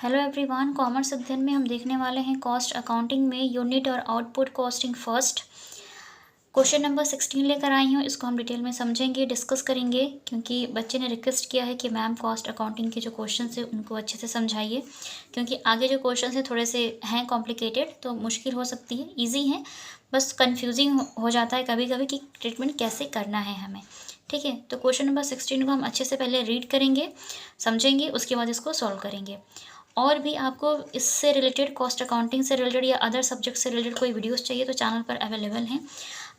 Hello everyone, commerce अध्ययन में हम देखने वाले हैं कॉस्ट अकाउंटिंग में यूनिट और output costing first. Question number 16 लेकर आई हूँ। इसको हम डिटेल में समझेंगे, डिस्कस करेंगे, क्योंकि बच्चे ने रिक्वेस्ट किया है कि मैम कॉस्ट अकाउंटिंग के जो क्वेश्चन है उनको अच्छे से समझाइए, क्योंकि आगे जो क्वेश्चन है थोड़े से हैं कॉम्प्लिकेटेड, तो मुश्किल हो सकती है। ईजी है, बस कन्फ्यूजिंग हो जाता है कभी कभी कि ट्रीटमेंट कैसे करना है हमें। ठीक है, तो क्वेश्चन नंबर 16 को हम अच्छे से पहले रीड करेंगे, समझेंगे, उसके बाद इसको सॉल्व करेंगे। और भी आपको इससे रिलेटेड, कॉस्ट अकाउंटिंग से रिलेटेड या अदर सब्जेक्ट से रिलेटेड कोई वीडियोस चाहिए तो चैनल पर अवेलेबल हैं।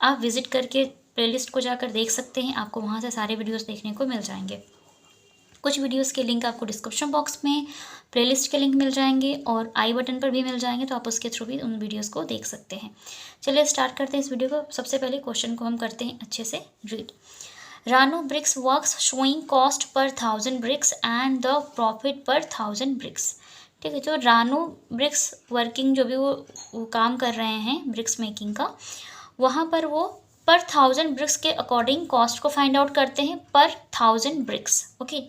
आप विजिट करके प्लेलिस्ट को जाकर देख सकते हैं, आपको वहाँ से सारे वीडियोस देखने को मिल जाएंगे। कुछ वीडियोस के लिंक आपको डिस्क्रिप्शन बॉक्स में, प्लेलिस्ट के लिंक मिल जाएंगे और आई बटन पर भी मिल जाएंगे, तो आप उसके थ्रू भी उन वीडियोज़ को देख सकते हैं। चलिए स्टार्ट करते हैं इस वीडियो को। सबसे पहले क्वेश्चन को हम करते हैं अच्छे से read. Ranu bricks works showing cost पर 1000 ब्रिक्स एंड द प्रॉफिट पर 1000 ब्रिक्स। ठीक है, जो रानू ब्रिक्स वर्किंग, जो भी वो काम कर रहे हैं ब्रिक्स मेकिंग का, वहाँ पर वो पर 1000 ब्रिक्स के अकॉर्डिंग कॉस्ट को फाइंड आउट करते हैं, पर 1000 ब्रिक्स। ओके,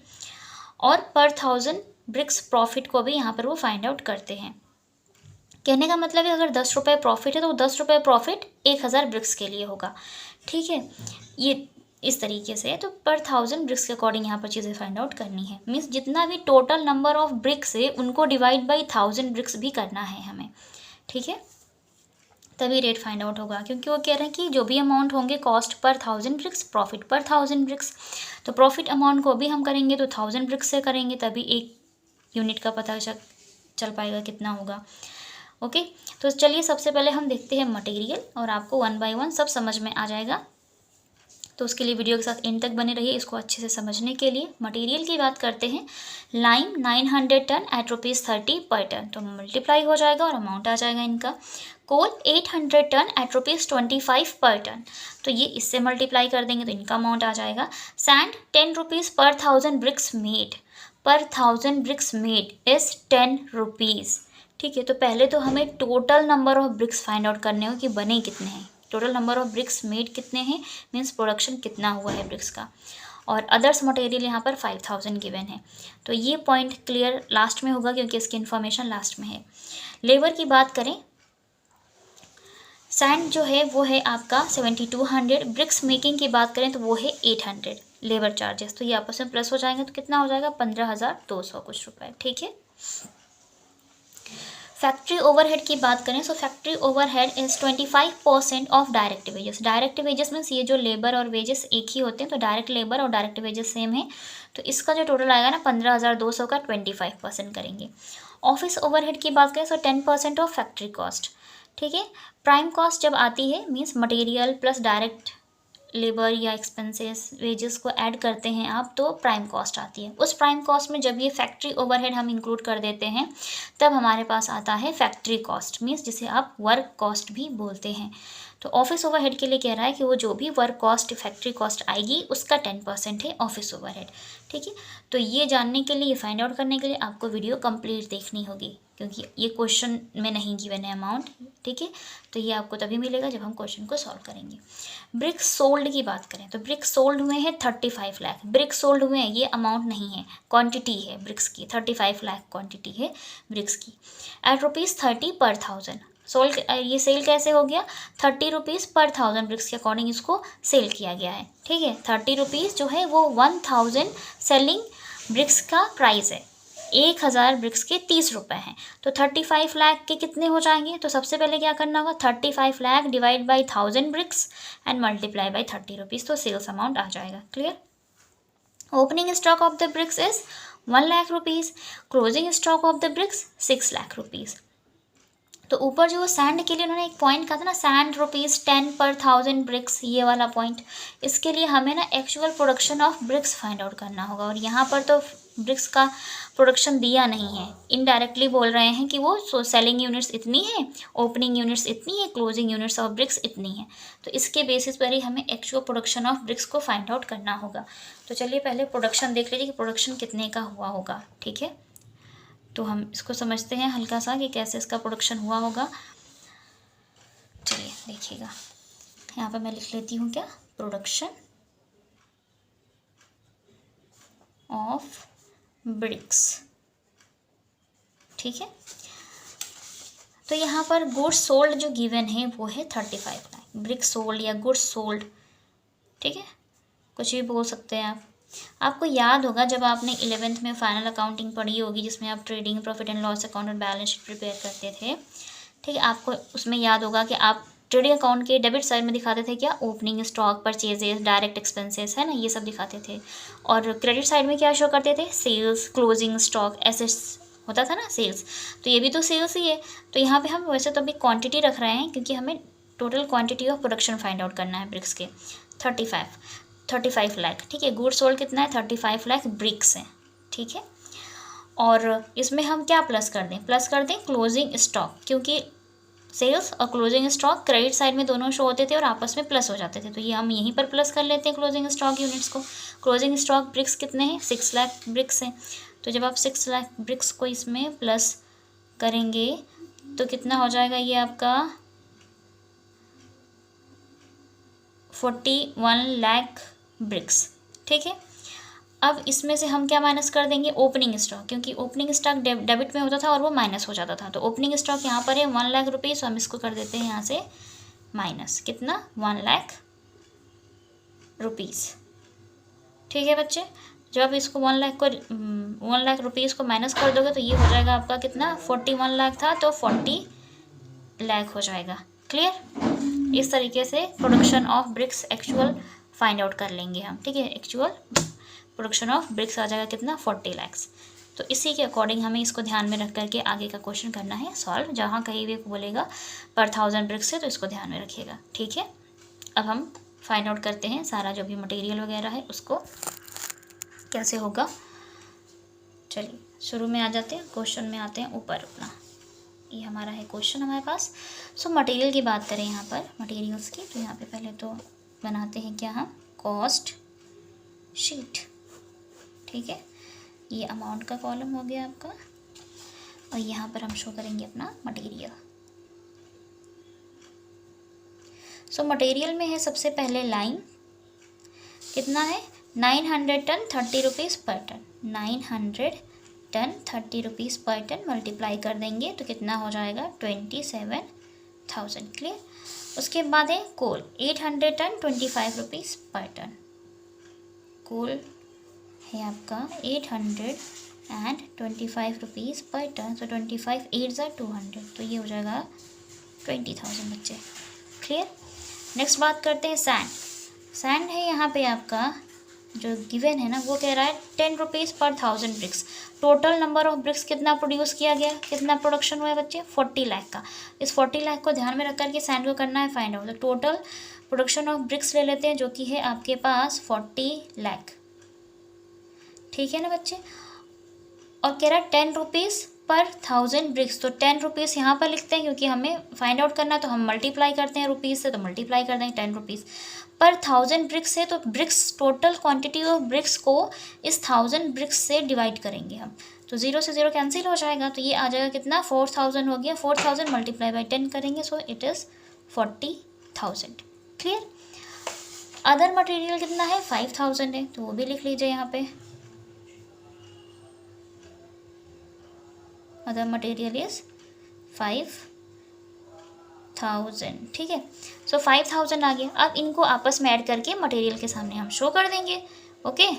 और पर 1000 ब्रिक्स प्रॉफिट को भी यहाँ पर वो फाइंड आउट करते हैं। कहने का मतलब है अगर 10 रुपये प्रॉफिट है तो 10 रुपये प्रॉफिट 1000 ब्रिक्स के लिए होगा। ठीक है, ये इस तरीके से, तो पर 1000 ब्रिक्स के अकॉर्डिंग यहाँ पर चीज़ें फाइंड आउट करनी है। मीन्स जितना भी टोटल नंबर ऑफ ब्रिक्स है उनको डिवाइड बाई 1000 ब्रिक्स भी करना है हमें। ठीक है, तभी रेट फाइंड आउट होगा, क्योंकि वो कह रहे हैं कि जो भी अमाउंट होंगे कॉस्ट पर 1000 ब्रिक्स, प्रॉफिट पर 1000 ब्रिक्स, तो प्रॉफिट अमाउंट को भी हम करेंगे तो 1000 ब्रिक्स से करेंगे, तभी एक यूनिट का पता चल पाएगा कितना होगा। ओके, तो चलिए सबसे पहले हम देखते हैं मटेरियल, और आपको 1 बाय 1 सब समझ में आ जाएगा। तो उसके लिए वीडियो के साथ एंड तक बने रहिए इसको अच्छे से समझने के लिए। मटेरियल की बात करते हैं। लाइम 900 टन एट ₹30 पर टन, तो मल्टीप्लाई हो जाएगा और अमाउंट आ जाएगा इनका। कोल 800 टन एट ₹25 पर टन, तो ये इससे मल्टीप्लाई कर देंगे तो इनका अमाउंट आ जाएगा। सैंड 10 रुपीज़ पर 1000 ब्रिक्स मेड, पर 1000 ब्रिक्स मेड इज़ 10 रुपीज़। ठीक है, तो पहले तो हमें total number of BRICS find out करने हो कि बने कितने हैं, total number of BRICS made कितने हैं, मीन्स प्रोडक्शन कितना हुआ है ब्रिक्स का। और अदर्स मटेरियल यहाँ पर 5000 गिवन है, तो ये पॉइंट क्लियर लास्ट में होगा क्योंकि इसकी इन्फॉर्मेशन लास्ट में है। लेबर की बात करें, सैंड जो है वो है आपका 7200, ब्रिक्स मेकिंग की बात करें तो वो है 800 लेबर चार्जेस, तो ये आपस में प्लस हो जाएंगे तो कितना हो जाएगा 15200 कुछ रुपए। ठीक है, फैक्ट्री ओवरहेड की बात करें तो factory overhead is 25% of direct wages. Direct wages means ये जो लेबर और वेजेस एक ही होते हैं, तो डायरेक्ट लेबर और डायरेक्ट वेजेस सेम है, तो इसका जो टोटल आएगा ना 15200 का 25% करेंगे। ऑफिस ओवरहेड की बात करें तो 10% ऑफ फैक्ट्री कॉस्ट। ठीक है, प्राइम कॉस्ट जब आती है means material plus direct labour या एक्सपेंसेस वेजेस को ऐड करते हैं आप, तो प्राइम कॉस्ट आती है। उस प्राइम कॉस्ट में जब ये फैक्ट्री ओवरहेड हम इंक्लूड कर देते हैं तब हमारे पास आता है फैक्ट्री कॉस्ट, मीन्स जिसे आप वर्क कॉस्ट भी बोलते हैं। तो ऑफिस ओवरहेड के लिए कह रहा है कि वो जो भी वर्क कॉस्ट फैक्ट्री कॉस्ट आएगी उसका 10% है ऑफिस ओवरहेड। ठीक है, तो ये जानने के लिए, फाइंड आउट करने के लिए आपको वीडियो कंप्लीट देखनी होगी, क्योंकि ये क्वेश्चन में नहीं गिवन है अमाउंट। ठीक है, तो ये आपको तभी मिलेगा जब हम क्वेश्चन को सॉल्व करेंगे। ब्रिक्स सोल्ड की बात करें तो ब्रिक्स सोल्ड हुए हैं 35 लाख ब्रिक्स सोल्ड हुए हैं, ये अमाउंट नहीं है, क्वांटिटी है ब्रिक्स की, 35 लाख क्वांटिटी है ब्रिक्स की। एट ₹30 पर 1000 सोल्ड, ये सेल कैसे हो गया, 30 रुपीज़ पर 1000 ब्रिक्स के अकॉर्डिंग इसको सेल किया गया है। ठीक है, 30 रुपीज़ जो है वो 1000 सेलिंग ब्रिक्स का प्राइस है, 1000 ब्रिक्स के 30 रुपये हैं, तो 35 लाख के कितने हो जाएंगे। तो सबसे पहले क्या करना होगा, 35 lakh divide by 1000 bricks and multiply by 30 rupees, तो सेल्स अमाउंट आ जाएगा। Clear. Opening stock of the bricks is 1 lakh rupees, closing stock of the bricks 6 lakh rupees. तो ऊपर जो सैंड के लिए उन्होंने एक पॉइंट कहा था ना, सैंड ₹10 पर 1000 ब्रिक्स, ये वाला पॉइंट, इसके लिए हमें ना actual production of BRICS find out करना होगा, और यहाँ पर तो ब्रिक्स का प्रोडक्शन दिया नहीं है, इनडायरेक्टली बोल रहे हैं कि वो सेलिंग यूनिट्स इतनी है, ओपनिंग यूनिट्स इतनी है, क्लोजिंग यूनिट्स ऑफ ब्रिक्स इतनी है, तो इसके बेसिस पर ही हमें एक्चुअल प्रोडक्शन ऑफ ब्रिक्स को फाइंड आउट करना होगा। तो चलिए पहले प्रोडक्शन देख लीजिए कि प्रोडक्शन कितने का हुआ होगा। ठीक है, तो हम इसको समझते हैं हल्का सा कि कैसे इसका प्रोडक्शन हुआ होगा। चलिए देखिएगा, यहाँ पर मैं लिख लेती हूँ क्या, प्रोडक्शन ऑफ ब्रिक्स। ठीक है। तो यहाँ पर गुड्स सोल्ड जो गिवन है वो है 35 लाख, ब्रिक्स सोल्ड या गुड्स सोल्ड, ठीक है, कुछ भी बोल सकते हैं आप। आपको याद होगा जब आपने 11th में फाइनल अकाउंटिंग पढ़ी होगी जिसमें आप trading profit and loss account और बैलेंस शीट प्रिपेयर करते थे, ठीक है, आपको उसमें याद होगा कि आप ट्रेडिंग अकाउंट के डेबिट साइड में दिखाते थे क्या, opening stock, purchases, direct expenses, है ना, ये सब दिखाते थे। और क्रेडिट साइड में क्या शो करते थे, सेल्स, क्लोजिंग स्टॉक, एसेट्स होता था ना, सेल्स। तो ये भी तो सेल्स ही है। तो यहाँ पे हम वैसे तो अभी क्वांटिटी रख रहे हैं क्योंकि हमें total quantity of production find out करना है ब्रिक्स के, 35 लाख, ठीक है। गुड्स सोल्ड कितना है, 35 लाख ब्रिक्स है, ठीक है। और इसमें हम क्या प्लस कर दें, क्लोजिंग स्टॉक, क्योंकि सेल्स और क्लोजिंग स्टॉक क्रेडिट साइड में दोनों शो होते थे और आपस में प्लस हो जाते थे, तो ये हम यहीं पर प्लस कर लेते हैं क्लोजिंग स्टॉक यूनिट्स को। क्लोजिंग स्टॉक ब्रिक्स कितने हैं, 6 लाख ब्रिक्स हैं। तो जब आप 6 लाख ब्रिक्स को इसमें प्लस करेंगे तो कितना हो जाएगा, ये आपका 41 लाख ब्रिक्स, ठीक है। अब इसमें से हम क्या माइनस कर देंगे, ओपनिंग स्टॉक, क्योंकि ओपनिंग स्टॉक डेबिट में होता था और वो माइनस हो जाता था। तो ओपनिंग स्टॉक यहाँ पर है 1 लाख रुपीज़, तो हम इसको कर देते हैं यहाँ से माइनस, कितना, 1 लाख रुपीज़, ठीक है बच्चे। जब आप इसको 1 लाख रुपीज़ को माइनस कर दोगे तो ये हो जाएगा आपका कितना, 41 लाख था तो 40 लाख हो जाएगा। क्लियर। इस तरीके से production of BRICS actual find out कर लेंगे हम, ठीक है। एक्चुअल प्रोडक्शन ऑफ ब्रिक्स आ जाएगा कितना, 40 लैक्स। तो इसी के अकॉर्डिंग हमें इसको ध्यान में रख करके आगे का क्वेश्चन करना है सॉल्व। जहाँ कहीं भी बोलेगा पर 1000 ब्रिक्स है तो इसको ध्यान में रखिएगा, ठीक है। अब हम फाइंड आउट करते हैं सारा जो भी मटेरियल वगैरह है उसको कैसे होगा। चलिए शुरू में आ जाते हैं, क्वेश्चन में आते हैं ऊपर अपना। ये हमारा है क्वेश्चन हमारे पास। सो मटेरियल की बात करें यहाँ पर, मटेरियल्स की, तो यहाँ पे पहले तो बनाते हैं क्या हम, कॉस्ट शीट, ठीक है। ये अमाउंट का कॉलम हो गया आपका और यहाँ पर हम शो करेंगे अपना मटेरियल। सो मटेरियल में है सबसे पहले लाइन, कितना है, 900 टन 30 रुपीज़ पर टन, 900 टन 30 रुपीज़ पर टन मल्टीप्लाई कर देंगे तो कितना हो जाएगा, 27,000। क्लियर। उसके बाद है कोल, 800 टन 25 रुपीज़ पर टन, कोल है आपका 825 रुपीज़ पर टन। तो 25 8 ज़ा 200, तो ये हो जाएगा 20,000 बच्चे। क्लियर। नेक्स्ट बात करते हैं सैंड। सैंड है यहाँ पे आपका जो गिवन है ना, वो कह रहा है 10 रुपीज़ पर 1000 bricks. Total number of bricks कितना प्रोड्यूस किया गया, कितना प्रोडक्शन हुआ है बच्चे, 40 लाख का। इस 40 लाख को ध्यान में रख करके सैंड को करना है फाइंड आउट। तो टोटल प्रोडक्शन ऑफ ब्रिक्स ले लेते हैं जो कि है आपके पास 40 लाख, ठीक है ना बच्चे। और कह रहा है 10 रुपीज़ पर 1000 ब्रिक्स, तो 10 रुपीज़ यहाँ पर लिखते हैं क्योंकि हमें फाइंड आउट करना है, तो हम मल्टीप्लाई करते हैं रुपीज़ से, तो मल्टीप्लाई कर देंगे 10 रुपीज़ पर 1000 ब्रिक्स है। तो bricks, total quantity of bricks को इस 1000 ब्रिक्स से डिवाइड करेंगे हम, तो 0 से 0 कैंसिल हो जाएगा, तो ये आ जाएगा कितना, 4000 हो गया। 4000 मल्टीप्लाई बाई 10 करेंगे, so it is 40,000। Clear. Other material कितना है, 5000 है, तो वो भी लिख लीजिए यहाँ पे। अदर मटेरियल इज 5000, ठीक है। सो 5000 आ गया। अब इनको आपस में ऐड करके मटेरियल के सामने हम शो कर देंगे। ओके,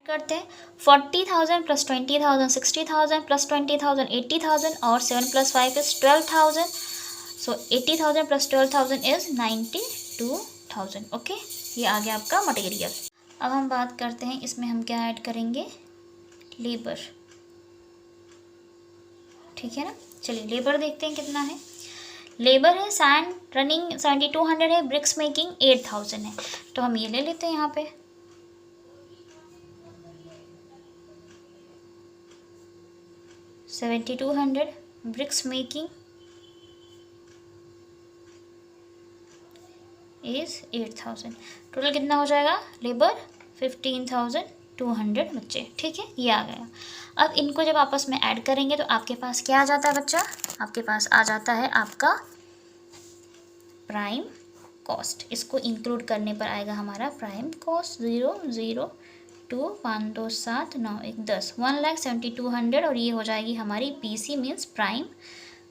करते हैं 40,000 प्लस 20,000 60,000 प्लस 20,000 80,000 और 7 + 5 is 12,000। So 80,000 plus 12,000 is 92,000। Okay, ये आ गया आपका मटेरियल। अब हम बात करते हैं इसमें हम क्या ऐड करेंगे, लेबर, ठीक है ना। चलिए लेबर देखते हैं कितना है। लेबर है सैंड रनिंग 7200 है, ब्रिक्स मेकिंग 8000 है, तो हम ये ले लेते हैं यहाँ पे। $7200 ब्रिक्स मेकिंग इज 8000। टोटल कितना हो जाएगा, लेबर 15,200 बच्चे, ठीक है। ये आ गया। अब इनको जब आपस में ऐड करेंगे तो आपके पास क्या आ जाता है बच्चा, आपके पास आ जाता है आपका प्राइम कॉस्ट। इसको इंक्लूड करने पर आएगा हमारा प्राइम कॉस्ट 002 2 5 2 7 9 1 10 1,72,100 और ये हो जाएगी हमारी PC मीन्स प्राइम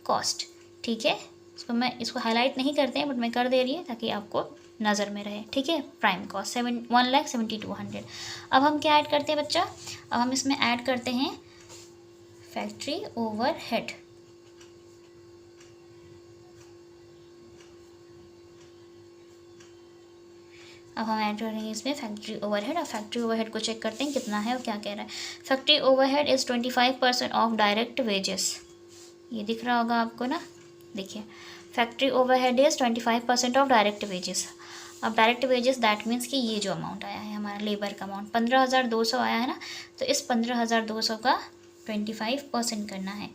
कॉस्ट। ठीक है, इसको मैं इसको हाईलाइट नहीं करते हैं बट मैं कर दे रही हूँ ताकि आपको नज़र में रहे। ठीक है, प्राइम कॉस्ट 1,72,100। अब हम क्या ऐड करते हैं बच्चा, अब हम इसमें ऐड करते हैं फैक्ट्री ओवरहेड। अब हम ऐड करेंगे इसमें फैक्ट्री ओवरहेड। और फैक्ट्री ओवरहेड को चेक करते हैं कितना है और क्या कह रहा है। Factory overhead is 25% of direct wages. ये दिख रहा होगा आपको ना, देखिए factory overhead is 25% of direct wages. अब डायरेक्ट वेजेस दैट मीन्स कि ये जो अमाउंट आया है हमारा लेबर का अमाउंट 15,200 आया है ना, तो इस 15,200 का 25% करना है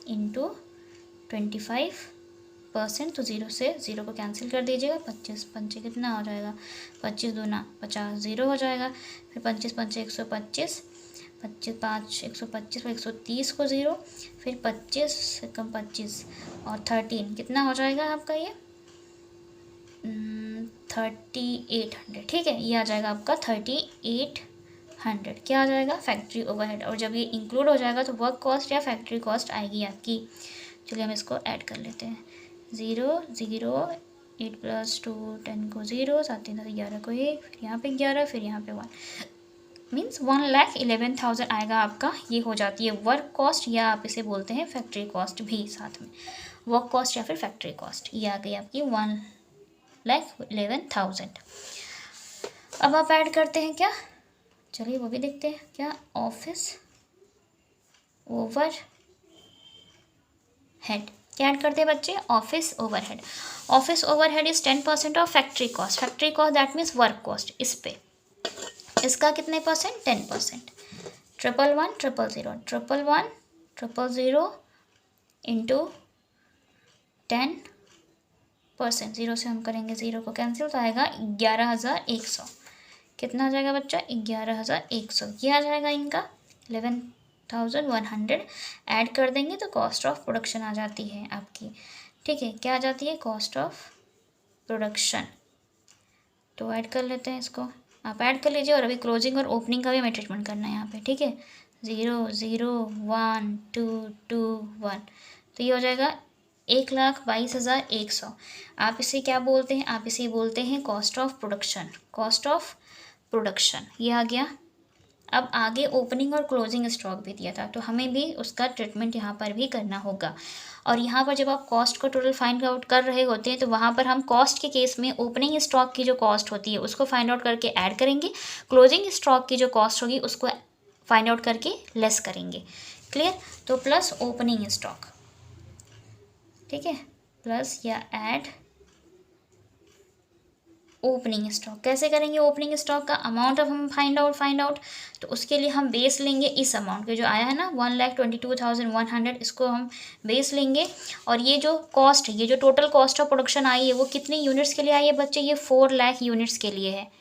इंटू 25%। तो 0 से 0 को कैंसिल कर दीजिएगा। 25 पंचे कितना हो जाएगा, 25 दूना 50, 0 हो जाएगा। फिर 25 पंचे 125, 25 5 125 और 130 को 0, फिर 25 कम 25 और 13 कितना हो जाएगा आपका ये 3800। ठीक है, ये आ जाएगा आपका 3800। क्या आ जाएगा, फैक्ट्री ओवरहेड। और जब ये इंक्लूड हो जाएगा तो वर्क कॉस्ट या फैक्ट्री कॉस्ट आएगी आपकी। चलिए हम इसको ऐड कर लेते हैं। 0 0 8 + 2 10 को 0, 7 3 11 को 1, फिर यहाँ पे 11, फिर यहाँ पे 1 मीन्स 1,11,000 आएगा आपका। ये हो जाती है वर्क कॉस्ट या आप इसे बोलते हैं फैक्ट्री कॉस्ट भी साथ में, वर्क कॉस्ट या फिर फैक्ट्री कॉस्ट। ये आ गई आपकी 1,11,000। अब आप ऐड करते हैं क्या, चलिए वो भी देखते हैं क्या, ऑफिस ओवर हेड। क्या ऐड करते हैं बच्चे, office overhead. Office overhead is 10% of factory cost. Factory cost that means work cost. इस पे इसका कितने परसेंट, 10%। 111 000 111 000 इंटू 10%। 0 से हम करेंगे 0 को कैंसिल तो आएगा 11,100। कितना आ जाएगा बच्चा, 11,100। ये आ जाएगा इनका 11,100। ऐड कर देंगे तो कॉस्ट ऑफ प्रोडक्शन आ जाती है आपकी। ठीक है, क्या आ जाती है, कॉस्ट ऑफ प्रोडक्शन। तो ऐड कर लेते हैं इसको, आप ऐड कर लीजिए। और अभी क्लोजिंग और ओपनिंग का भी हमें ट्रीटमेंट करना है यहाँ पे। ठीक है, 0 0 1 2 2 1, तो ये हो जाएगा 1,22,100। आप इसे क्या बोलते हैं, आप इसे बोलते हैं cost of production. Cost of production ये आ गया। अब आगे ओपनिंग और क्लोजिंग स्टॉक भी दिया था, तो हमें भी उसका ट्रीटमेंट यहाँ पर भी करना होगा। और यहाँ पर जब आप कॉस्ट को टोटल फाइंड आउट कर रहे होते हैं तो वहाँ पर हम कॉस्ट के केस में ओपनिंग स्टॉक की जो कॉस्ट होती है उसको फाइंड आउट करके ऐड करेंगे, क्लोजिंग स्टॉक की जो कॉस्ट होगी उसको फाइंड आउट करके लेस करेंगे। क्लियर, तो प्लस ओपनिंग स्टॉक। ठीक है, प्लस या ऐड ओपनिंग स्टॉक। कैसे करेंगे ओपनिंग स्टॉक का अमाउंट, अब हम फाइंड आउट तो उसके लिए हम बेस लेंगे इस अमाउंट के जो आया है ना 1,22,100, इसको हम बेस लेंगे। और ये जो कॉस्ट है, ये जो total cost of production I है वो कितने यूनिट्स के लिए आई है बच्चे, ये 4 लाख यूनिट्स के लिए है।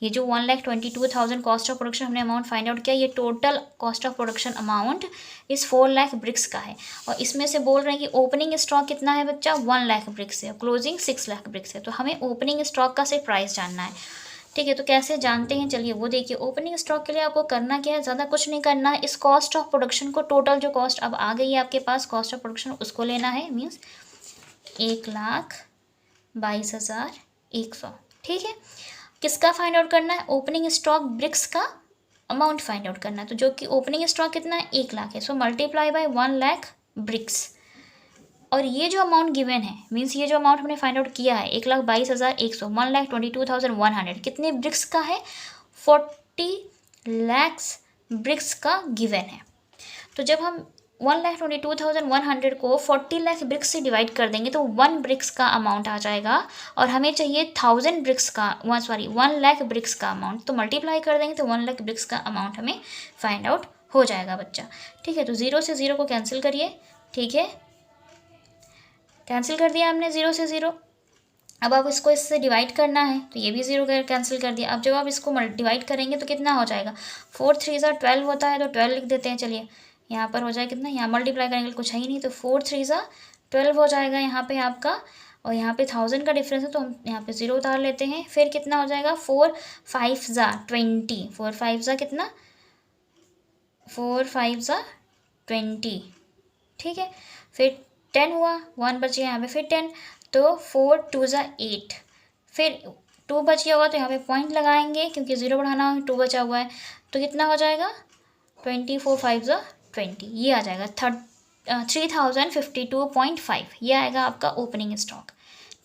ये जो 1,22,000 कॉस्ट ऑफ प्रोडक्शन हमने अमाउंट फाइंड आउट किया, ये total cost of production amount इस 4 लाख ब्रिक्स का है। और इसमें से बोल रहे हैं कि ओपनिंग स्टॉक कितना है बच्चा, 1 लाख ब्रिक्स है, क्लोजिंग 6 लाख ब्रिक्स है। तो हमें ओपनिंग स्टॉक का सिर्फ प्राइस जानना है। ठीक है, तो कैसे जानते हैं, चलिए वो देखिए। ओपनिंग स्टॉक के लिए आपको करना क्या है, ज़्यादा कुछ नहीं करना है। इस कॉस्ट ऑफ प्रोडक्शन को, टोटल जो कॉस्ट अब आ गई है आपके पास कॉस्ट ऑफ प्रोडक्शन, उसको लेना है, मीन्स 1,22,100। ठीक है, किसका फाइंड आउट करना है, ओपनिंग स्टॉक ब्रिक्स का अमाउंट फाइंड आउट करना है। तो जो कि ओपनिंग स्टॉक कितना है, 1 लाख है, so multiply by 1 lakh bricks. और ये जो अमाउंट गिवन है, मीन्स ये जो अमाउंट हमने फाइंड आउट किया है 1,22,100, 1,22,100 कितने ब्रिक्स का है, 40 लैक्स ब्रिक्स का गिवन है। तो जब हम 1,22,100 को 40 लाख ब्रिक्स से डिवाइड कर देंगे तो 1 ब्रिक्स का अमाउंट आ जाएगा। और हमें चाहिए 1,000 ब्रिक्स का 1 लाख ब्रिक्स का अमाउंट, तो मल्टीप्लाई कर देंगे तो 1 लाख ब्रिक्स का अमाउंट हमें फाइंड आउट हो जाएगा बच्चा। ठीक है, तो 0 से 0 को कैंसिल करिए। ठीक है, कैंसिल कर दिया हमने 0 से 0। अब आप इसको इससे डिवाइड करना है तो ये भी 0 कैंसिल कर दिया। अब जब आप इसको डिवाइड करेंगे तो कितना हो जाएगा, 4 3 12 होता है, तो 12 लिख देते हैं। चलिए यहाँ पर हो जाए कितना, यहाँ मल्टीप्लाई करेंगे कुछ है ही नहीं, तो 4 3 12 हो जाएगा यहाँ पे आपका। और यहाँ पे 1000 का डिफरेंस है तो हम यहाँ पे 0 उतार लेते हैं। फिर कितना हो जाएगा, 4 5 ज़ा 20, 4 5 ज़ा कितना, 4 5 ज़ा 20, ठीक है। फिर 10 हुआ, 1 बच गया यहाँ पे, फिर 10, तो 4 2 ज़ा 8, फिर 2 बच गया होगा तो यहाँ पे पॉइंट लगाएंगे क्योंकि 0 बढ़ाना, 2 बचा हुआ है तो कितना हो जाएगा, 24 5 ज़ा 20, ये आ जाएगा 3052.5, ये आएगा आपका ओपनिंग स्टॉक,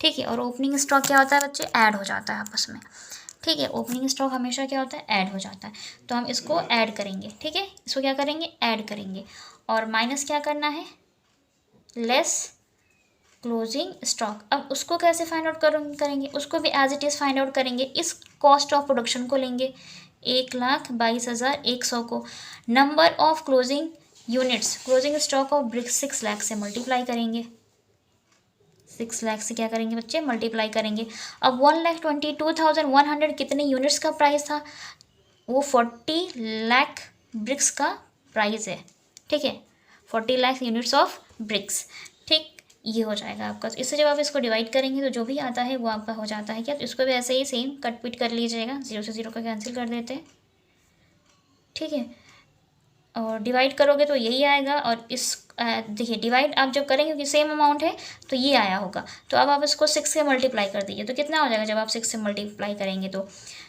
ठीक है। और ओपनिंग स्टॉक क्या होता है बच्चे, ऐड हो जाता है आपस में, ठीक है। ओपनिंग स्टॉक हमेशा क्या होता है, ऐड हो जाता है, तो हम इसको ऐड करेंगे, ठीक है। इसको क्या करेंगे, ऐड करेंगे, और माइनस क्या करना है, लेस क्लोजिंग स्टॉक। अब उसको कैसे फाइंड आउट करेंगे, उसको भी as it is find out करेंगे। इस कॉस्ट ऑफ प्रोडक्शन को लेंगे 1,22,100 को, number of closing units, closing stock of bricks 6 lakh से मल्टीप्लाई करेंगे, 6 लाख से क्या करेंगे बच्चे, मल्टीप्लाई करेंगे। अब 1,22,100 कितने यूनिट्स का प्राइस था, वो 40 लाख ब्रिक्स का प्राइस है, ठीक है, 40 लाख यूनिट्स ऑफ ब्रिक्स, ठीक। ये हो जाएगा आपका। इससे जब आप इसको डिवाइड करेंगे तो जो भी आता है वो आपका हो जाता है क्या, तो इसको भी ऐसे ही सेम कट पिट कर लीजिएगा, 0 से 0 का कैंसिल कर देते हैं, ठीक है। और डिवाइड करोगे तो यही आएगा, और इस देखिए डिवाइड आप जब करेंगे क्योंकि सेम अमाउंट है तो ये आया होगा, तो अब आप इसको 6 से मल्टीप्लाई कर दीजिए, तो कितना हो जाएगा जब आप 6 से मल्टीप्लाई करेंगे तो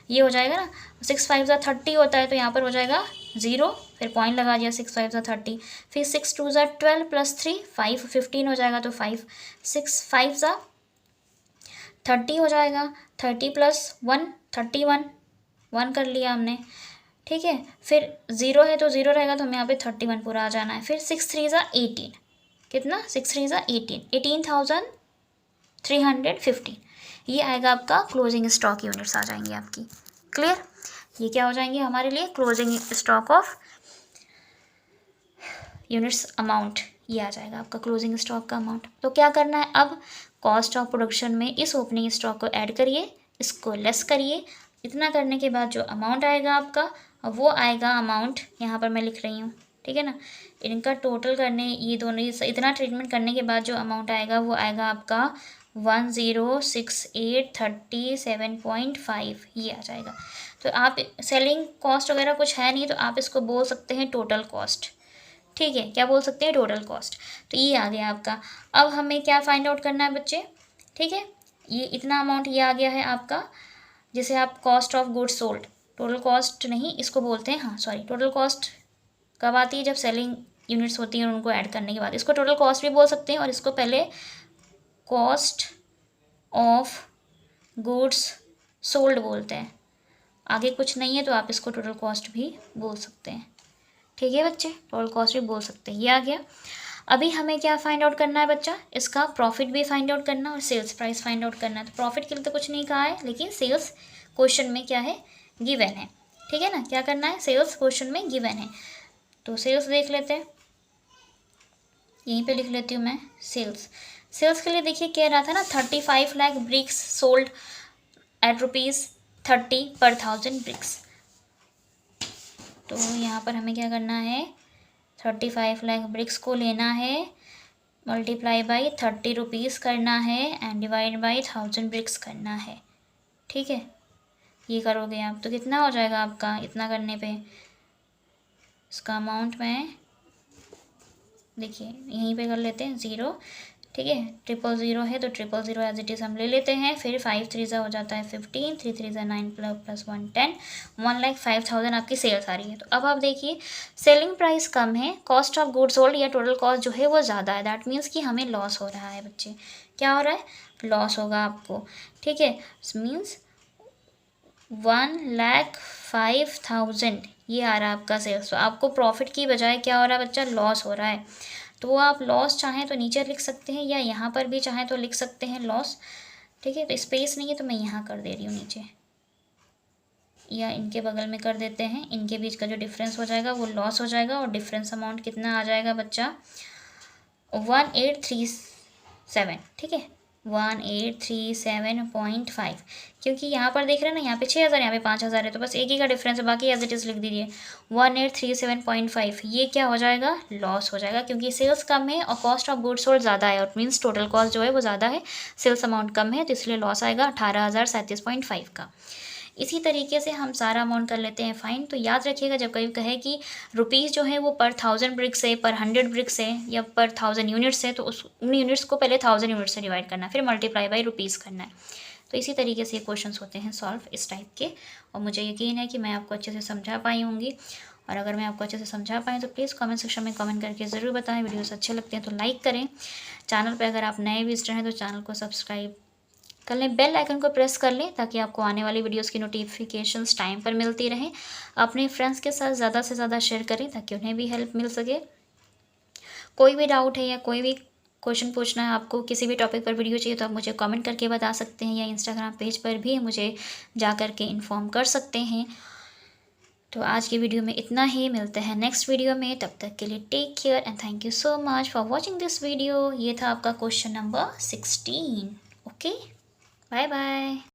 ये हो जाएगा ना, 6 5 ज़ा 30 होता है तो यहाँ पर हो जाएगा 0, फिर पॉइंट लगा दिया, 6 5 ज़ा 30, फिर 6 2 ज़ा 12 प्लस 3 5 15 हो जाएगा, तो 5 6 5 ज़ा 30 हो जाएगा, 30 प्लस 1 31, 1 कर लिया हमने, ठीक है। फिर 0 है तो 0 रहेगा तो हमें यहाँ पे 31 पूरा आ जाना है। फिर 6 3 ज़ा 18, कितना, 6 3 ज़ा 18, 18,315, ये आएगा आपका क्लोजिंग स्टॉक यूनिट्स आ जाएंगे आपकी, क्लियर। ये क्या हो जाएंगे हमारे लिए, closing stock of units amount, ये आ जाएगा आपका क्लोजिंग स्टॉक का अमाउंट। तो क्या करना है, अब कॉस्ट ऑफ प्रोडक्शन में इस ओपनिंग स्टॉक को ऐड करिए, इसको लेस करिए, इतना करने के बाद जो अमाउंट आएगा आपका वो आएगा अमाउंट, यहाँ पर मैं लिख रही हूँ, ठीक है ना, इनका टोटल करने, ये दोनों इतना ट्रीटमेंट करने के बाद जो अमाउंट आएगा वो आएगा आपका 106837.5, ये आ जाएगा। तो आप सेलिंग कॉस्ट वगैरह कुछ है नहीं तो आप इसको बोल सकते हैं टोटल कॉस्ट, ठीक है, क्या बोल सकते हैं, टोटल कॉस्ट। तो ये आ गया आपका। अब हमें क्या फाइंड आउट करना है बच्चे, ठीक है, ये इतना अमाउंट ये आ गया है आपका, जैसे आप cost of goods sold, total cost नहीं इसको बोलते हैं, हाँ सॉरी, टोटल कॉस्ट कब आती है, जब सेलिंग यूनिट्स होती हैं और उनको ऐड करने के बाद, इसको टोटल कॉस्ट भी बोल सकते हैं, और इसको पहले कॉस्ट ऑफ गुड्स सोल्ड बोलते हैं, आगे कुछ नहीं है तो आप इसको टोटल कॉस्ट भी बोल सकते हैं, ठीक है बच्चे, टोटल कॉस्ट भी बोल सकते हैं। ये आ गया। अभी हमें क्या फाइंड आउट करना है बच्चा, इसका प्रॉफिट भी फाइंड आउट करना और सेल्स प्राइस फाइंड आउट करना है। तो प्रॉफिट के लिए तो कुछ नहीं कहा है, लेकिन सेल्स क्वेश्चन में क्या है, गिवन है, ठीक है ना, क्या करना है, सेल्स क्वेश्चन में गिवन है। तो सेल्स देख लेते हैं, यहीं पे लिख लेती हूँ मैं सेल्स। सेल्स के लिए देखिए कह रहा था ना 35 लाख ब्रिक्स सोल्ड एट ₹30 पर 1000 ब्रिक्स। तो यहाँ पर हमें क्या करना है, 35 लाख ब्रिक्स को लेना है, मल्टीप्लाई बाई 30 रुपीज़ करना है एंड डिवाइड बाई 1000 ब्रिक्स करना है, ठीक है। ये करोगे आप तो कितना हो जाएगा आपका, इतना करने पे इसका अमाउंट मैं देखिए यहीं पे कर लेते हैं 0, ठीक है, 000 है तो 000 एज इट इज़ हम ले लेते हैं। फिर 5 3 हो जाता है 15, 3 3 9 प्लस 1 10, 1,05,000 आपकी सेल्स आ रही है। तो अब आप देखिए सेलिंग प्राइस कम है, कॉस्ट ऑफ गुड्स सोल्ड या टोटल कॉस्ट जो है वो ज़्यादा है, दैट मीन्स कि हमें लॉस हो रहा है बच्चे, क्या हो रहा है, लॉस होगा आपको, ठीक है, मीन्स 1,05,000 ये आ रहा है आपका सेल्स। तो आपको प्रॉफिट की बजाय क्या हो रहा है बच्चा, लॉस हो रहा है। तो आप लॉस चाहें तो नीचे लिख सकते हैं या यहाँ पर भी चाहें तो लिख सकते हैं लॉस, ठीक है। तो स्पेस नहीं है तो मैं यहाँ कर दे रही हूँ नीचे, या इनके बगल में कर देते हैं, इनके बीच का जो डिफरेंस हो जाएगा वो लॉस हो जाएगा, और डिफरेंस अमाउंट कितना आ जाएगा बच्चा, 1837, ठीक है, 1837.5, क्योंकि यहाँ पर देख रहे हैं ना, यहाँ पे 6000, यहाँ पे 5000 है, तो बस एक ही का डिफरेंस है, बाकी एज इट इज़ लिख दीजिए। 1837.5 ये क्या हो जाएगा, लॉस हो जाएगा, क्योंकि सेल्स कम है और कॉस्ट ऑफ गुड्स सोल्ड ज़्यादा है, और मीन्स टोटल कॉस्ट जो है वो ज़्यादा है, सेल्स अमाउंट कम है, तो इसलिए लॉस आएगा 18,037.5 का। इसी तरीके से हम सारा अमाउंट कर लेते हैं फाइन। तो याद रखिएगा, जब कभी कहे कि रुपीज़ जो है वो पर 1000 ब्रिक्स है, पर 100 ब्रिक्स है, या पर 1000 यूनिट्स है, तो उन यूनिट्स को पहले 1000 यूनिट से डिवाइड करना है, फिर मल्टीप्लाई बाई रुपीज़ करना है। तो इसी तरीके से ये क्वेश्चंस होते हैं सॉल्व इस टाइप के, और मुझे यकीन है कि मैं आपको अच्छे से समझा पाई होंगी। और अगर मैं आपको अच्छे से समझा पाई तो प्लीज़ कमेंट सेक्शन में कमेंट करके ज़रूर बताएं। वीडियोस अच्छे लगते हैं तो लाइक करें। चैनल पे अगर आप नए विजिटर हैं तो चैनल को सब्सक्राइब कर लें, बेल आइकन को प्रेस कर लें, ताकि आपको आने वाली वीडियोस की नोटिफिकेशंस टाइम पर मिलती रहें। अपने फ्रेंड्स के साथ ज़्यादा से ज़्यादा शेयर करें, ताकि उन्हें भी हेल्प मिल सके। कोई भी डाउट है या कोई भी क्वेश्चन पूछना है आपको, किसी भी टॉपिक पर वीडियो चाहिए, तो आप मुझे कमेंट करके बता सकते हैं, या इंस्टाग्राम पेज पर भी मुझे जा कर के इन्फॉर्म कर सकते हैं। तो आज की वीडियो में इतना ही, मिलते हैं नेक्स्ट वीडियो में, तब तक के लिए take care and thank you so much for watching this video. ये था आपका question number 16। Okay, bye bye.